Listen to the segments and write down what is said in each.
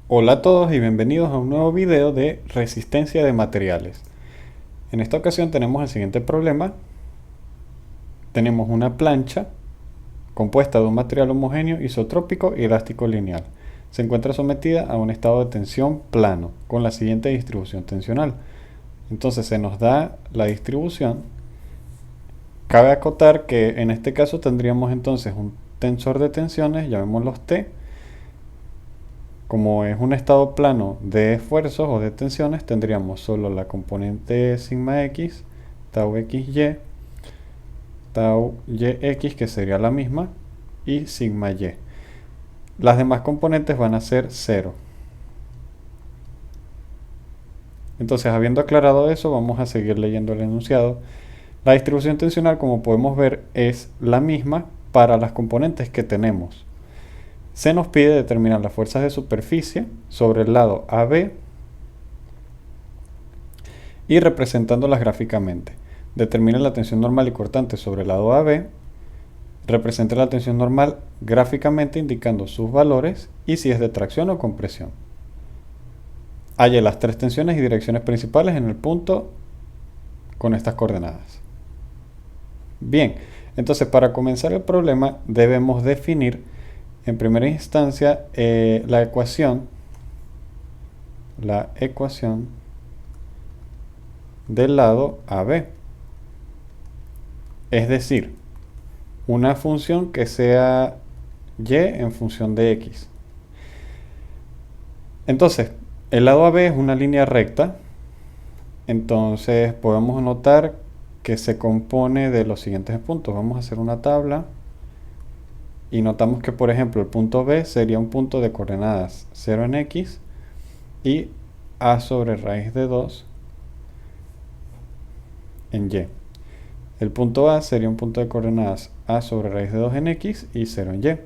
Hola a todos y bienvenidos a un nuevo video de resistencia de materiales. En esta ocasión tenemos el siguiente problema. Tenemos una plancha compuesta de un material homogéneo isotrópico y elástico lineal. Se encuentra sometida a un estado de tensión plano con la siguiente distribución tensional. Entonces se nos da la distribución. Cabe acotar que en este caso tendríamos entonces un tensor de tensiones, llamémoslos T. Como es un estado plano de esfuerzos o de tensiones, tendríamos solo la componente sigma x, tau xy, tau yx, que sería la misma, y sigma y. Las demás componentes van a ser cero. Entonces, habiendo aclarado eso, vamos a seguir leyendo el enunciado. La distribución tensional, como podemos ver, es la misma para las componentes que tenemos. Se nos pide determinar las fuerzas de superficie sobre el lado AB y representándolas gráficamente. Determine la tensión normal y cortante sobre el lado AB. Represente la tensión normal gráficamente indicando sus valores y si es de tracción o compresión. Halle las tres tensiones y direcciones principales en el punto con estas coordenadas. Bien, entonces para comenzar el problema debemos definir en primera instancia la ecuación del lado AB. Es decir, una función que sea y en función de x. Entonces, el lado AB es una línea recta. Entonces podemos notar que se compone de los siguientes puntos. Vamos a hacer una tabla y notamos que, por ejemplo, el punto B sería un punto de coordenadas 0 en x y a sobre raíz de 2 en y. El punto A sería un punto de coordenadas a sobre raíz de 2 en x y 0 en y.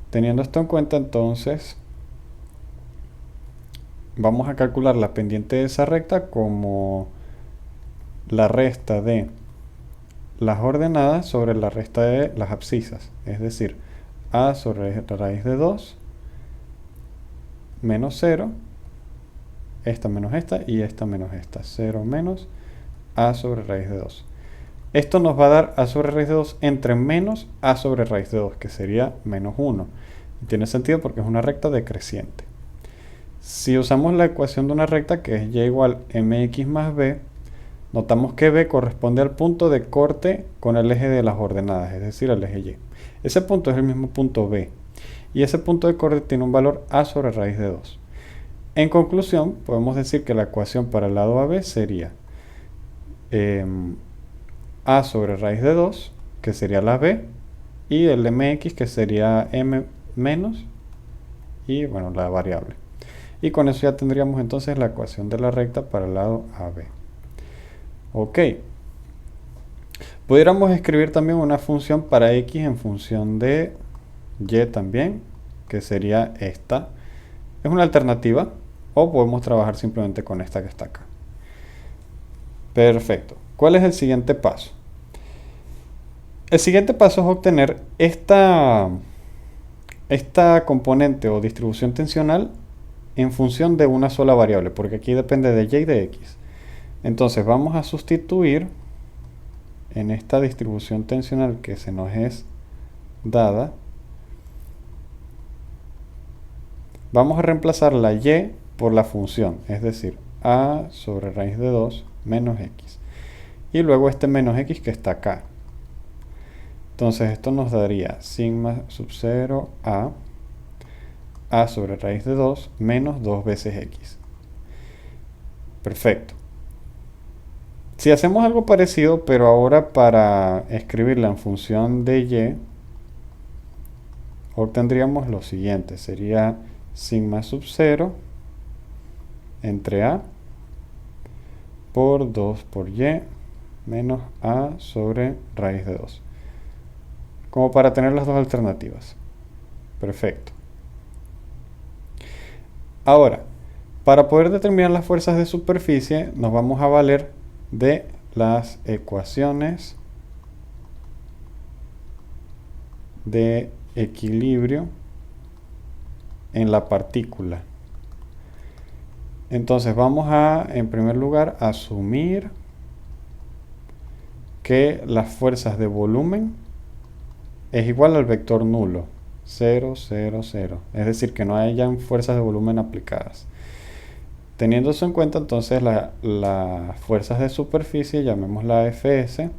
Teniendo esto en cuenta, entonces vamos a calcular la pendiente de esa recta como la resta de las ordenadas sobre la resta de las abscisas, es decir, a sobre raíz de 2 menos 0, esta menos esta y esta menos esta, 0 menos a sobre raíz de 2. Esto nos va a dar a sobre raíz de 2 entre menos a sobre raíz de 2, que sería menos 1. Y tiene sentido porque es una recta decreciente. Si usamos la ecuación de una recta que es y igual mx más b, notamos que b corresponde al punto de corte con el eje de las ordenadas, es decir, el eje y. Ese punto es el mismo punto b. Y ese punto de corte tiene un valor a sobre raíz de 2. En conclusión, podemos decir que la ecuación para el lado AB sería a sobre raíz de 2, que sería la b, y el mx, que sería m menos, y bueno, la variable. Y con eso ya tendríamos entonces la ecuación de la recta para el lado AB. Ok. Pudiéramos escribir también una función para x en función de y también, que sería esta. Es una alternativa, o podemos trabajar simplemente con esta que está acá. Perfecto. ¿Cuál es el siguiente paso? El siguiente paso es obtener esta componente o distribución tensional en función de una sola variable, porque aquí depende de y y de x. Entonces vamos a sustituir en esta distribución tensional que se nos es dada, vamos a reemplazar la y por la función, es decir, a sobre raíz de 2 menos x. Y luego este menos x que está acá. Entonces esto nos daría sigma sub 0 a sobre raíz de 2 menos 2 veces x. Perfecto. Si hacemos algo parecido, pero ahora para escribirla en función de y, obtendríamos lo siguiente. Sería sigma sub 0 entre a por 2 por y menos a sobre raíz de 2. Como para tener las dos alternativas. Perfecto. Ahora, para poder determinar las fuerzas de superficie, nos vamos a valer de las ecuaciones de equilibrio en la partícula. Entonces vamos a, en primer lugar, asumir que las fuerzas de volumen es igual al vector nulo, 0, 0, 0. Es decir, que no hayan fuerzas de volumen aplicadas. Teniendo eso en cuenta, entonces las fuerzas de superficie, llamémosla Fs,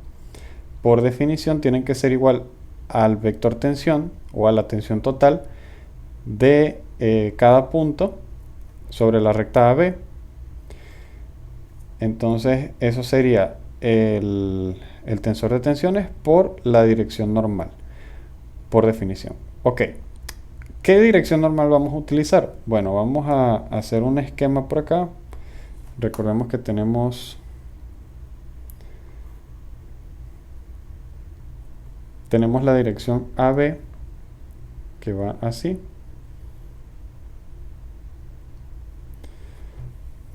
por definición tienen que ser igual al vector tensión o a la tensión total de cada punto sobre la recta AB. Entonces eso sería el tensor de tensiones por la dirección normal, por definición. Ok, ¿qué dirección normal vamos a utilizar? Bueno, vamos a hacer un esquema por acá. Recordemos que tenemos la dirección AB que va así.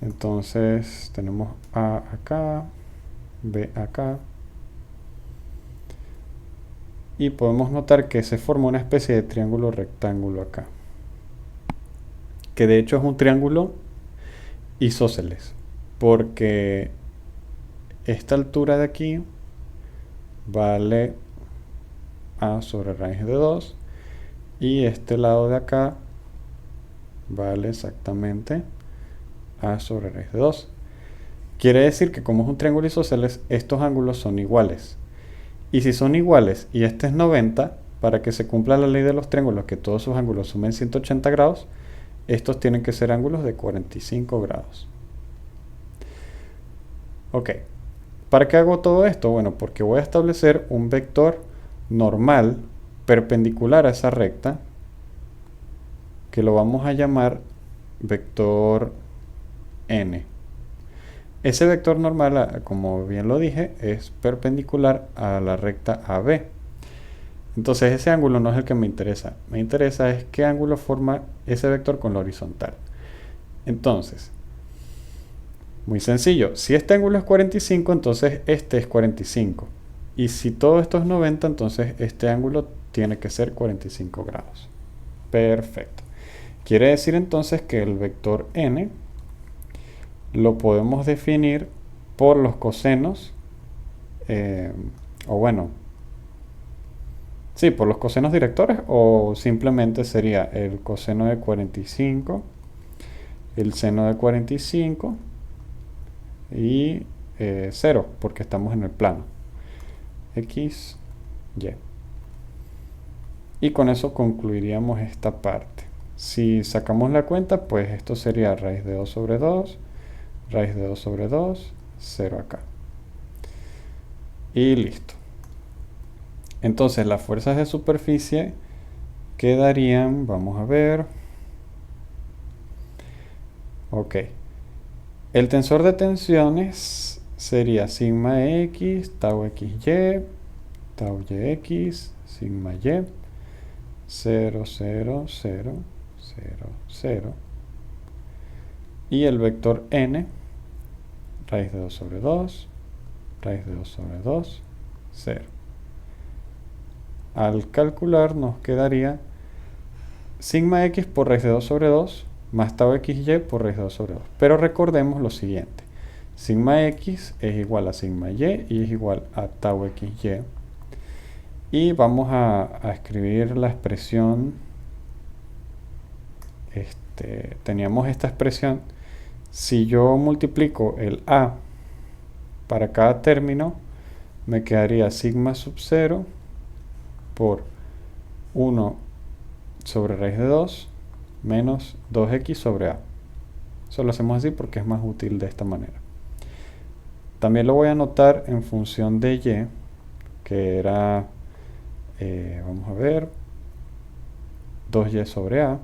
Entonces tenemos A acá, B acá. Y podemos notar que se forma una especie de triángulo rectángulo acá. Que de hecho es un triángulo isósceles. Porque esta altura de aquí vale A sobre raíz de 2. Y este lado de acá vale exactamente A sobre raíz de 2. Quiere decir que como es un triángulo isósceles, estos ángulos son iguales. Y si son iguales y este es 90, para que se cumpla la ley de los triángulos, que todos sus ángulos sumen 180 grados, estos tienen que ser ángulos de 45 grados. Ok, ¿para qué hago todo esto? Bueno, porque voy a establecer un vector normal perpendicular a esa recta, que lo vamos a llamar vector n. Ese vector normal, como bien lo dije, es perpendicular a la recta AB. Entonces ese ángulo no es el que me interesa. Me interesa es qué ángulo forma ese vector con la horizontal. Entonces, muy sencillo. Si este ángulo es 45, entonces este es 45. Y si todo esto es 90, entonces este ángulo tiene que ser 45 grados. Perfecto. Quiere decir entonces que el vector n lo podemos definir por los cosenos, o bueno, sí, por los cosenos directores, o simplemente sería el coseno de 45, el seno de 45 y 0, porque estamos en el plano. X, Y. Y con eso concluiríamos esta parte. Si sacamos la cuenta, pues esto sería raíz de 2 sobre 2, raíz de 2 sobre 2, 0 acá. Y listo. Entonces las fuerzas de superficie quedarían, vamos a ver. Ok. El tensor de tensiones sería sigma x, tau xy, tau yx, sigma y, 0, 0, 0, 0, 0. Y el vector n, raíz de 2 sobre 2, raíz de 2 sobre 2, 0. Al calcular nos quedaría sigma x por raíz de 2 sobre 2 más tau xy por raíz de 2 sobre 2. Pero recordemos lo siguiente. Sigma x es igual a sigma y es igual a tau xy. Y vamos a escribir la expresión. Teníamos esta expresión. Si yo multiplico el a para cada término, me quedaría sigma sub 0 por 1 sobre raíz de 2 menos 2x sobre a. Eso lo hacemos así porque es más útil de esta manera. También lo voy a anotar en función de y, que era, vamos a ver, 2y sobre a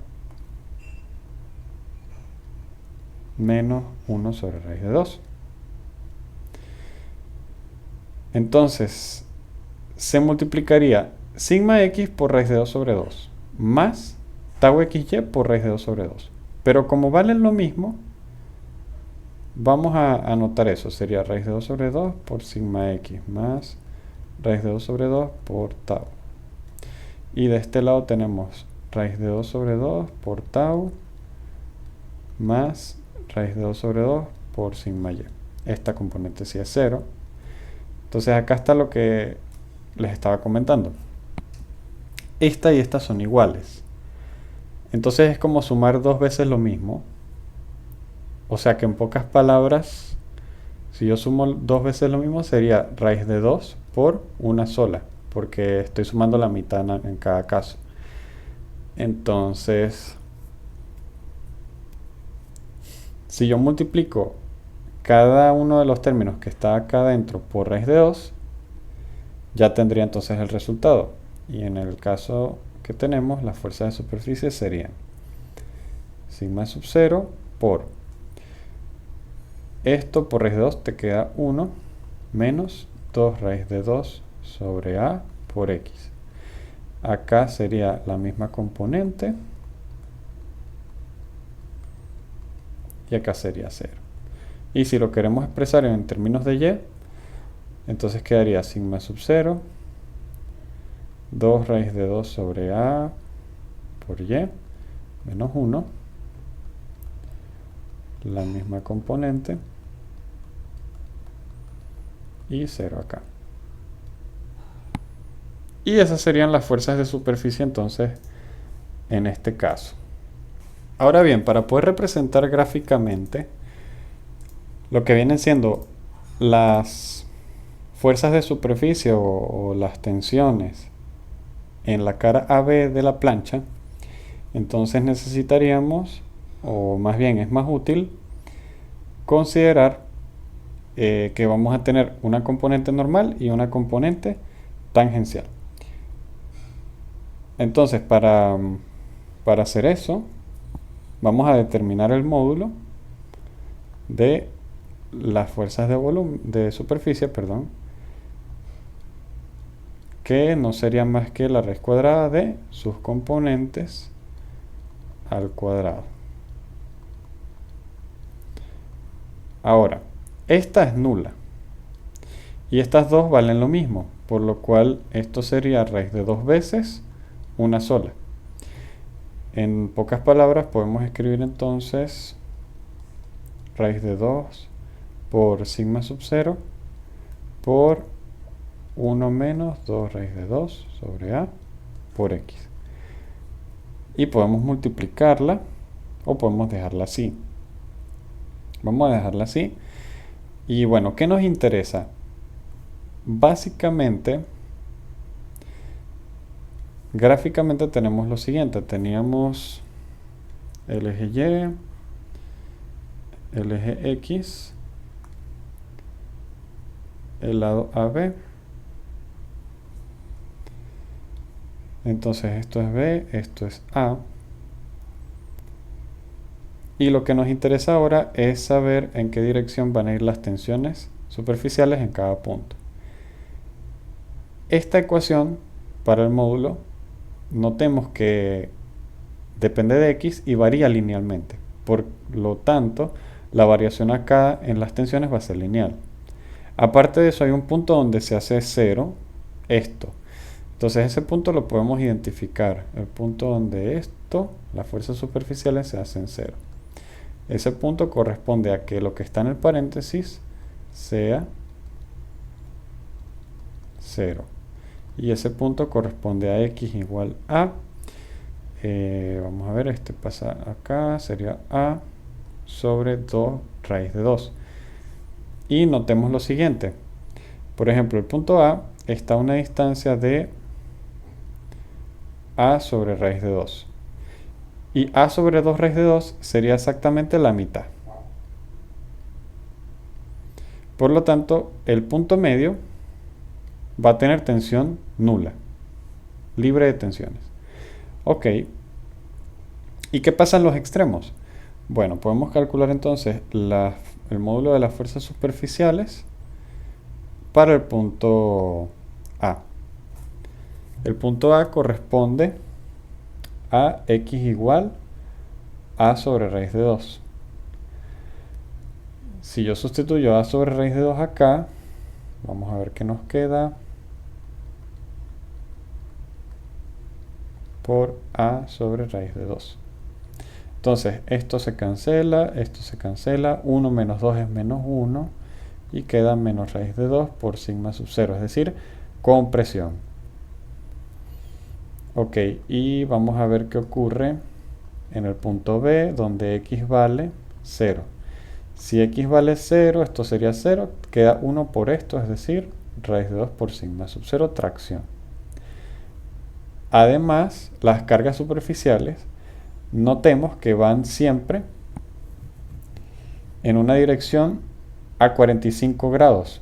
menos 1 sobre raíz de 2. Entonces, se multiplicaría sigma x por raíz de 2 sobre 2 más tau xy por raíz de 2 sobre 2. Pero como valen lo mismo, vamos a anotar eso. Sería raíz de 2 sobre 2 por sigma x más raíz de 2 sobre 2 por tau. Y de este lado tenemos raíz de 2 sobre 2 por tau más raíz de 2 sobre 2 por sigma y. Esta componente sí es 0. Entonces acá está lo que les estaba comentando. Esta y esta son iguales. Entonces es como sumar dos veces lo mismo. O sea que en pocas palabras, si yo sumo dos veces lo mismo, sería raíz de 2 por una sola, porque estoy sumando la mitad en cada caso. Entonces, si yo multiplico cada uno de los términos que está acá adentro por raíz de 2, ya tendría entonces el resultado. Y en el caso que tenemos, las fuerzas de superficie serían sigma sub 0 por esto por raíz de 2 te queda 1 menos 2 raíz de 2 sobre a por x. Acá sería la misma componente y acá sería 0. Y si lo queremos expresar en términos de y, entonces quedaría sigma sub 0, 2 raíz de 2 sobre a por y, menos 1, la misma componente, y 0 acá. Y esas serían las fuerzas de superficie entonces en este caso. Ahora bien, para poder representar gráficamente lo que vienen siendo las fuerzas de superficie o las tensiones en la cara AB de la plancha, entonces necesitaríamos, o más bien es más útil, considerar que vamos a tener una componente normal y una componente tangencial. Entonces, para hacer eso, vamos a determinar el módulo de las fuerzas de volumen, de superficie, perdón, que no sería más que la raíz cuadrada de sus componentes al cuadrado. Ahora, esta es nula y estas dos valen lo mismo, por lo cual esto sería raíz de 2 veces una sola. En pocas palabras podemos escribir entonces raíz de 2 por sigma sub 0 por 1 menos 2 raíz de 2 sobre a por x. Y podemos multiplicarla o podemos dejarla así. Vamos a dejarla así. Y bueno, ¿qué nos interesa? Básicamente, gráficamente tenemos lo siguiente. Teníamos el eje Y, el eje X, el lado AB. Entonces esto es B, esto es A. Y lo que nos interesa ahora es saber en qué dirección van a ir las tensiones superficiales en cada punto. Esta ecuación para el módulo, notemos que depende de x y varía linealmente. Por lo tanto, la variación acá en las tensiones va a ser lineal. Aparte de eso, hay un punto donde se hace 0, esto. Entonces ese punto lo podemos identificar, el punto donde esto, las fuerzas superficiales se hacen 0. Ese punto corresponde a que lo que está en el paréntesis sea 0. Y ese punto corresponde a x igual a, vamos a ver, este pasa acá, sería a sobre 2 raíz de 2. Y notemos lo siguiente. Por ejemplo, el punto A está a una distancia de a sobre raíz de 2. Y a sobre 2 raíz de 2 sería exactamente la mitad. Por lo tanto, el punto medio va a tener tensión nula, libre de tensiones. Ok. ¿Y qué pasa en los extremos? Bueno, podemos calcular entonces el módulo de las fuerzas superficiales para el punto A. El punto A corresponde a x igual a sobre raíz de 2. Si yo sustituyo a sobre raíz de 2 acá, vamos a ver qué nos queda. por a sobre raíz de 2. Entonces, esto se cancela, 1 menos 2 es menos 1, y queda menos raíz de 2 por sigma sub 0, es decir, compresión. Ok, y vamos a ver qué ocurre en el punto B, donde x vale 0. Si x vale 0, esto sería 0, queda 1 por esto, es decir, raíz de 2 por sigma sub 0, tracción. Además, las cargas superficiales, notemos que van siempre en una dirección a 45 grados.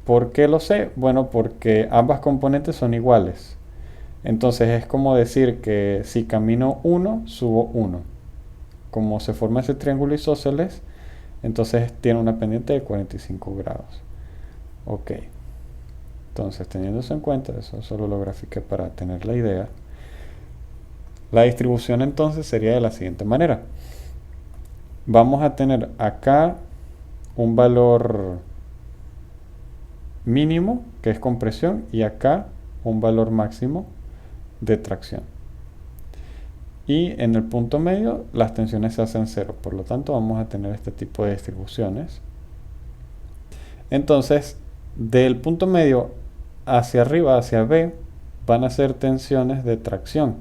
¿Por qué lo sé? Bueno, porque ambas componentes son iguales. Entonces es como decir que si camino 1, subo 1. Como se forma ese triángulo isósceles, entonces tiene una pendiente de 45 grados. Ok. Entonces, teniendo eso en cuenta, eso solo lo grafiqué para tener la idea. La distribución entonces sería de la siguiente manera. Vamos a tener acá un valor mínimo, que es compresión, y acá un valor máximo de tracción. Y en el punto medio las tensiones se hacen cero, por lo tanto vamos a tener este tipo de distribuciones. Entonces, del punto medio hacia arriba, hacia B, van a ser tensiones de tracción,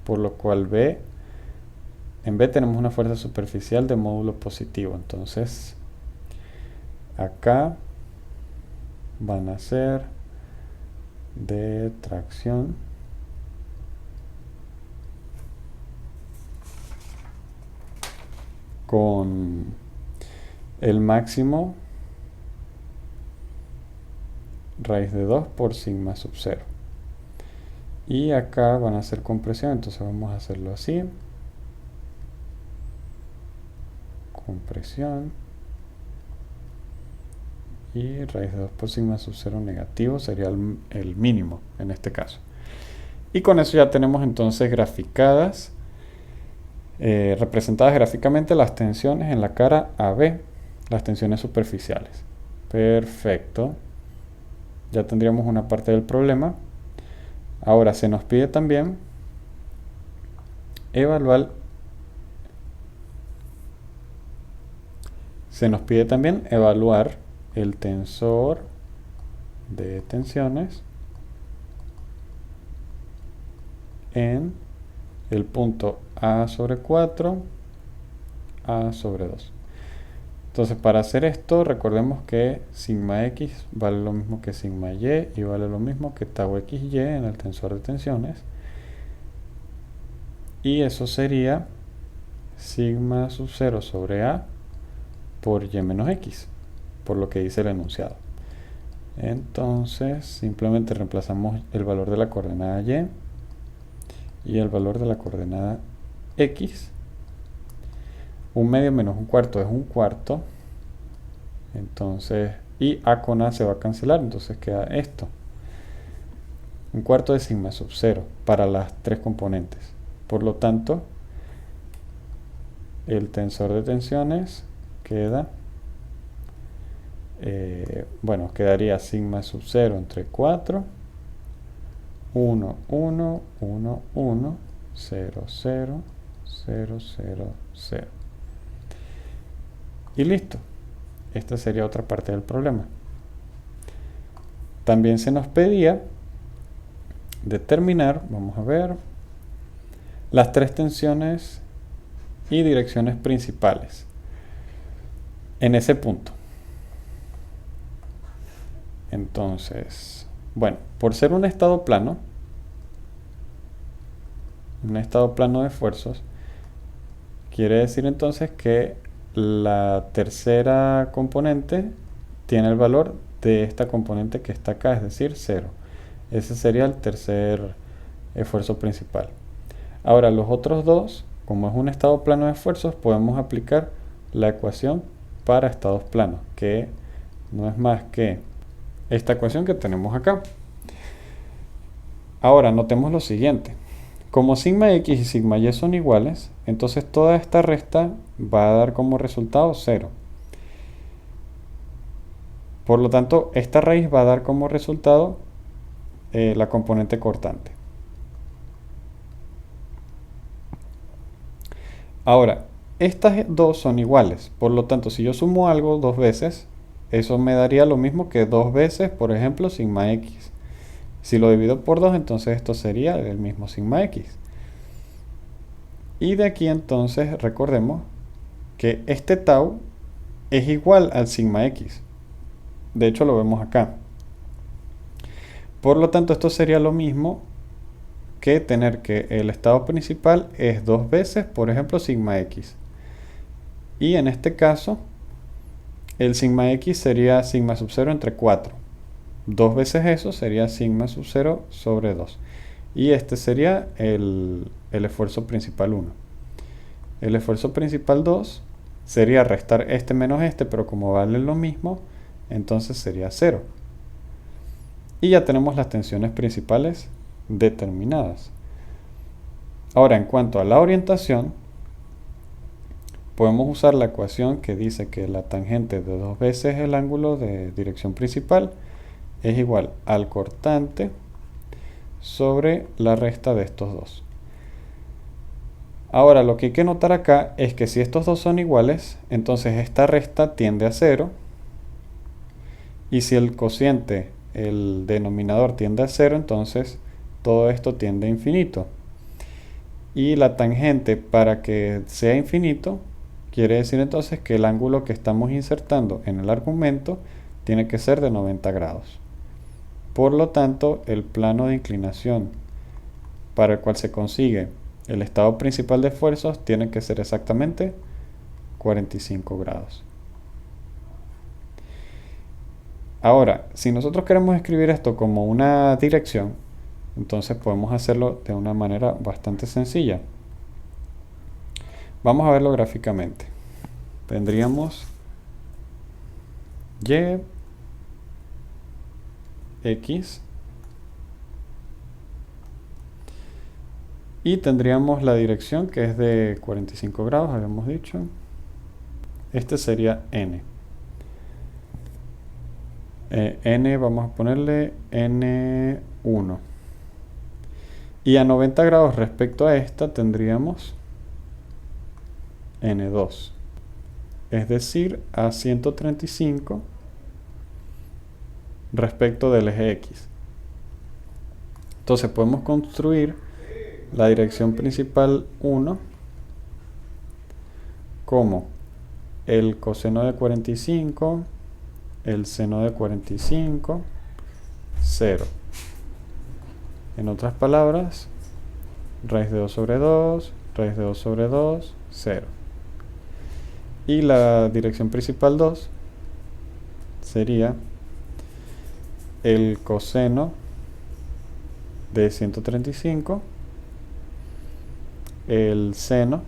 por lo cual en B tenemos una fuerza superficial de módulo positivo. Entonces, acá van a ser de tracción con el máximo raíz de 2 por sigma sub 0. Y acá van a ser compresión, entonces vamos a hacerlo así. Compresión. Y raíz de 2 por sigma sub 0 negativo sería el mínimo en este caso. Y con eso ya tenemos entonces graficadas, representadas gráficamente las tensiones en la cara AB, las tensiones superficiales. Perfecto. Ya tendríamos una parte del problema. Ahora se nos pide también evaluar el tensor de tensiones en el punto A sobre 4, A sobre 2. Entonces, para hacer esto, recordemos que sigma x vale lo mismo que sigma y vale lo mismo que tau xy en el tensor de tensiones. Y eso sería sigma sub 0 sobre A por y menos x, por lo que dice el enunciado. Entonces, simplemente reemplazamos el valor de la coordenada y el valor de la coordenada x. Un medio menos un cuarto es un cuarto. Entonces, y a con a se va a cancelar, entonces queda esto. Un cuarto de sigma sub 0 para las tres componentes. Por lo tanto, el tensor de tensiones queda, quedaría sigma sub 0 entre 4, 1, 1, 1, 1, 0, 0, 0, 0, 0. Y listo. Esta sería otra parte del problema. También se nos pedía determinar, vamos a ver, las tres tensiones y direcciones principales en ese punto. Entonces, bueno, por ser un estado plano de fuerzas, quiere decir entonces que la tercera componente tiene el valor de esta componente que está acá, es decir, 0. Ese sería el tercer esfuerzo principal. Ahora, los otros dos, como es un estado plano de esfuerzos, podemos aplicar la ecuación para estados planos, que no es más que esta ecuación que tenemos acá. Ahora, notemos lo siguiente. Como sigma x y sigma y son iguales, entonces toda esta resta va a dar como resultado 0. Por lo tanto, esta raíz va a dar como resultado la componente cortante. Ahora, estas dos son iguales, por lo tanto, si yo sumo algo dos veces, eso me daría lo mismo que dos veces, por ejemplo, sigma x. Si lo divido por 2, entonces esto sería el mismo sigma x. Y de aquí entonces recordemos que este tau es igual al sigma x. De hecho lo vemos acá. Por lo tanto, esto sería lo mismo que tener que el estado principal es dos veces, por ejemplo, sigma x. Y en este caso, el sigma x sería sigma sub 0 entre 4. Dos veces eso sería sigma sub 0 sobre 2. Y este sería el esfuerzo principal 1. El esfuerzo principal 2 sería restar este menos este, pero como valen lo mismo, entonces sería 0. Y ya tenemos las tensiones principales determinadas. Ahora, en cuanto a la orientación, podemos usar la ecuación que dice que la tangente de dos veces el ángulo de dirección principal es igual al cortante sobre la resta de estos dos. Ahora, lo que hay que notar acá es que si estos dos son iguales, entonces esta resta tiende a 0. Y si el cociente, el denominador, tiende a 0, entonces todo esto tiende a infinito. Y la tangente, para que sea infinito, quiere decir entonces que el ángulo que estamos insertando en el argumento tiene que ser de 90 grados. Por lo tanto, el plano de inclinación para el cual se consigue el estado principal de esfuerzos tiene que ser exactamente 45 grados. Ahora, si nosotros queremos escribir esto como una dirección, entonces podemos hacerlo de una manera bastante sencilla. Vamos a verlo gráficamente. Tendríamos y, x, y tendríamos la dirección que es de 45 grados, habíamos dicho. Este sería n. N vamos a ponerle N1. Y a 90 grados respecto a esta tendríamos N2. Es decir, a 135 respecto del eje X. Entonces podemos construir la dirección principal 1 como el coseno de 45, el seno de 45, 0. En otras palabras, raíz de 2 sobre 2, raíz de 2 sobre 2, 0. Y la dirección principal 2 sería el coseno de 135, el seno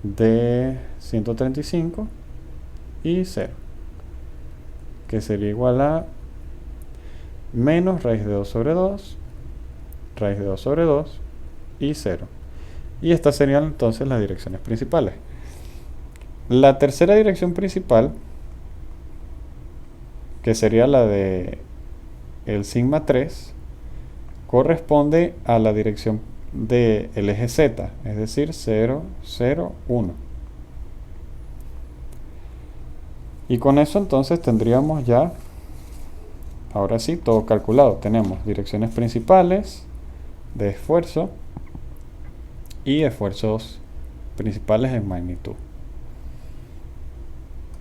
de 135 y 0, que sería igual a menos raíz de 2 sobre 2, raíz de 2 sobre 2 y 0. Y estas serían entonces las direcciones principales. La tercera dirección principal, que sería la de el sigma 3, corresponde a la dirección del eje Z, es decir, 0, 0, 1. Y con eso entonces tendríamos ya, ahora sí, todo calculado. Tenemos direcciones principales de esfuerzo y esfuerzos principales en magnitud.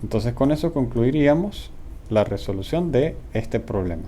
Entonces con eso concluiríamos la resolución de este problema.